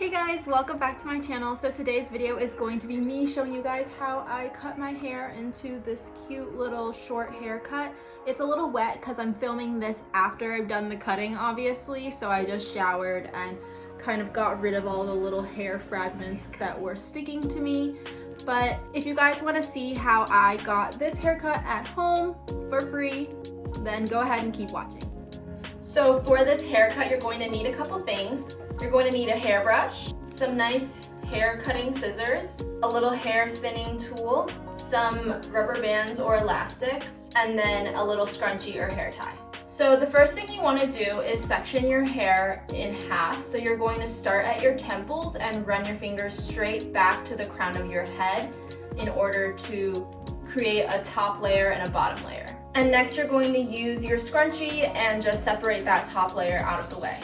Hey guys, welcome back to my channel. So today's video is going to be me showing you guys how I cut my hair into this cute little short haircut. It's a little wet because I'm filming this after I've done the cutting, obviously. So I just showered and kind of got rid of all the little hair fragments that were sticking to me. But if you guys want to see how I got this haircut at home for free, then go ahead and keep watching. So for this haircut, you're going to need a couple things. You're going to need a hairbrush, some nice hair cutting scissors, a little hair thinning tool, some rubber bands or elastics, and then a little scrunchie or hair tie. So the first thing you want to do is section your hair in half. So you're going to start at your temples and run your fingers straight back to the crown of your head in order to create a top layer and a bottom layer. And next you're going to use your scrunchie and just separate that top layer out of the way.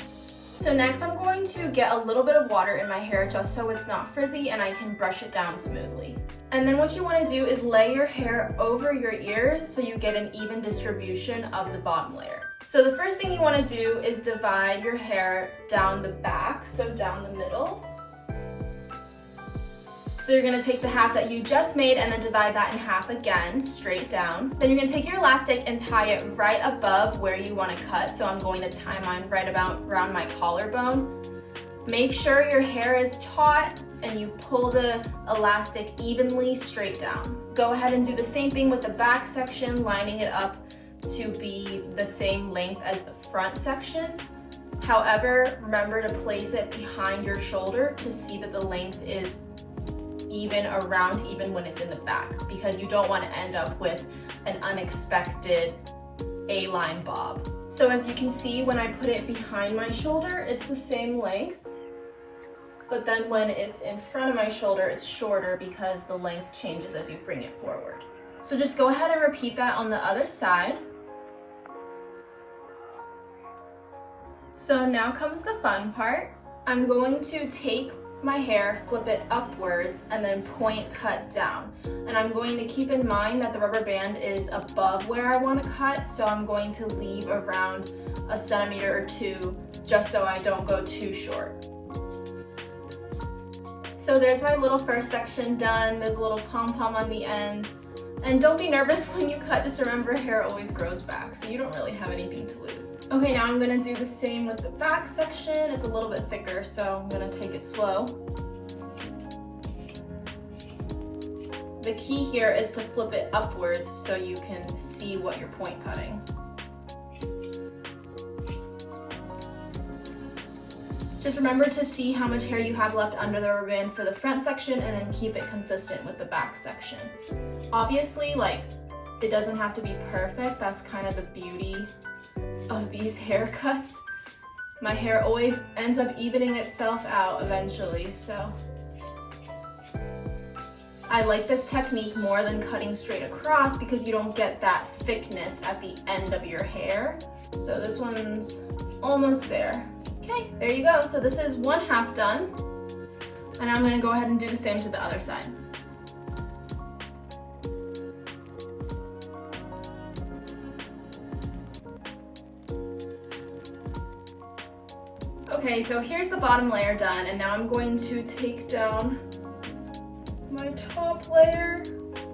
So next I'm going to get a little bit of water in my hair just so it's not frizzy and I can brush it down smoothly. And then what you want to do is lay your hair over your ears so you get an even distribution of the bottom layer. So the first thing you want to do is divide your hair down the back, so down the middle. So you're going to take the half that you just made and then divide that in half again, straight down. Then you're going to take your elastic and tie it right above where you want to cut. So I'm going to tie mine right about around my collarbone. Make sure your hair is taut and you pull the elastic evenly straight down. Go ahead and do the same thing with the back section, lining it up to be the same length as the front section. However, remember to place it behind your shoulder to see that the length is even when it's in the back, because you don't want to end up with an unexpected A-line bob. So as you can see, when I put it behind my shoulder, it's the same length, but then when it's in front of my shoulder, it's shorter because the length changes as you bring it forward. So just go ahead and repeat that on the other side. So now comes the fun part. I'm going to take my hair, flip it upwards, and then point cut down. And I'm going to keep in mind that the rubber band is above where I want to cut, so I'm going to leave around a centimeter or two just so I don't go too short. So there's my little first section done. There's a little pom-pom on the end. And don't be nervous when you cut, just remember hair always grows back, so you don't really have anything to lose. Okay, now I'm gonna do the same with the back section. It's a little bit thicker, so I'm gonna take it slow. The key here is to flip it upwards so you can see what you're point cutting. Just remember to see how much hair you have left under the rubber band for the front section and then keep it consistent with the back section. Obviously, it doesn't have to be perfect. That's kind of the beauty of these haircuts. My hair always ends up evening itself out eventually, so I like this technique more than cutting straight across because you don't get that thickness at the end of your hair. So this one's almost there. Okay, there you go. So this is one half done. And I'm gonna go ahead and do the same to the other side. Okay, so here's the bottom layer done, and now I'm going to take down my top layer,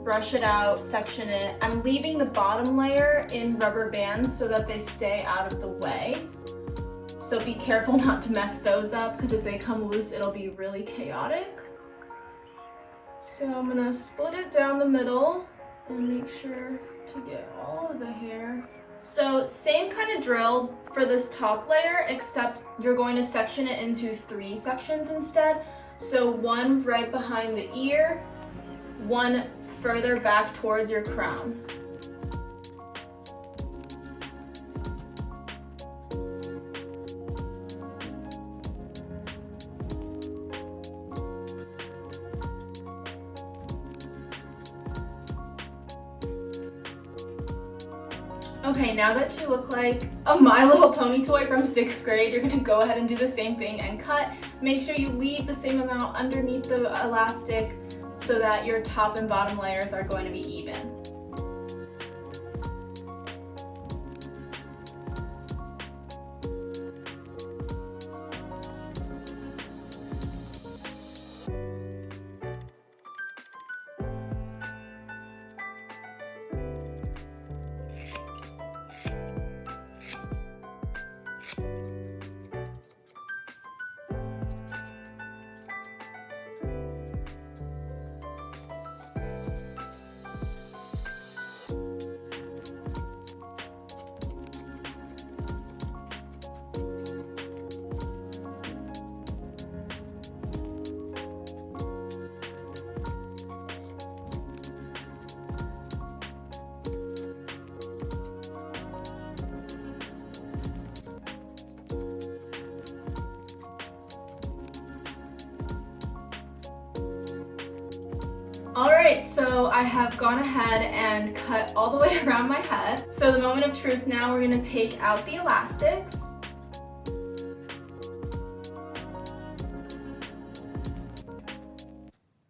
brush it out, section it. I'm leaving the bottom layer in rubber bands so that they stay out of the way. So be careful not to mess those up, because if they come loose, it'll be really chaotic. So I'm gonna split it down the middle and make sure to get all of the hair. So same kind of drill for this top layer, except you're going to section it into 3 sections instead. So one right behind the ear, one further back towards your crown. Okay, now that you look like a My Little Pony toy from 6th grade, you're gonna go ahead and do the same thing and cut. Make sure you leave the same amount underneath the elastic so that your top and bottom layers are going to be even. Alright, so I have gone ahead and cut all the way around my head. So the moment of truth now, we're gonna take out the elastics.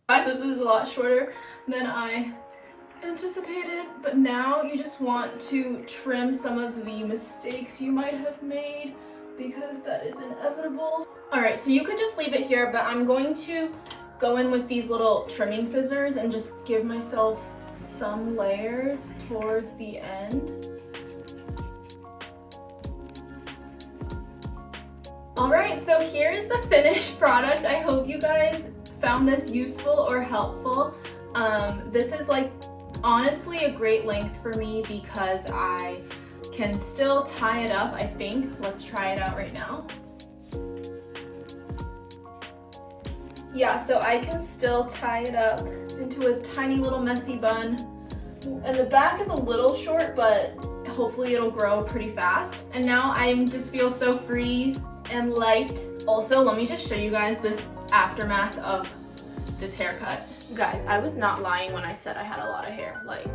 Guys, this is a lot shorter than I anticipated, but now you just want to trim some of the mistakes you might have made because that is inevitable. Alright, so you could just leave it here, but I'm going to go in with these little trimming scissors and just give myself some layers towards the end. Alright, so here's the finished product. I hope you guys found this useful or helpful. This is like honestly a great length for me because I can still tie it up, I think. Let's try it out right now. Yeah, so I can still tie it up into a tiny little messy bun. And the back is a little short, but hopefully it'll grow pretty fast. And now I just feel so free and light. Also, let me just show you guys this aftermath of this haircut. Guys, I was not lying when I said I had a lot of hair. Like,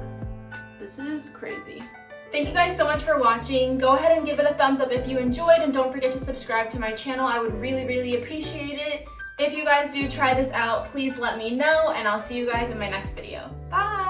this is crazy. Thank you guys so much for watching. Go ahead and give it a thumbs up if you enjoyed, and don't forget to subscribe to my channel. I would really, really appreciate it. If you guys do try this out, please let me know, and I'll see you guys in my next video. Bye!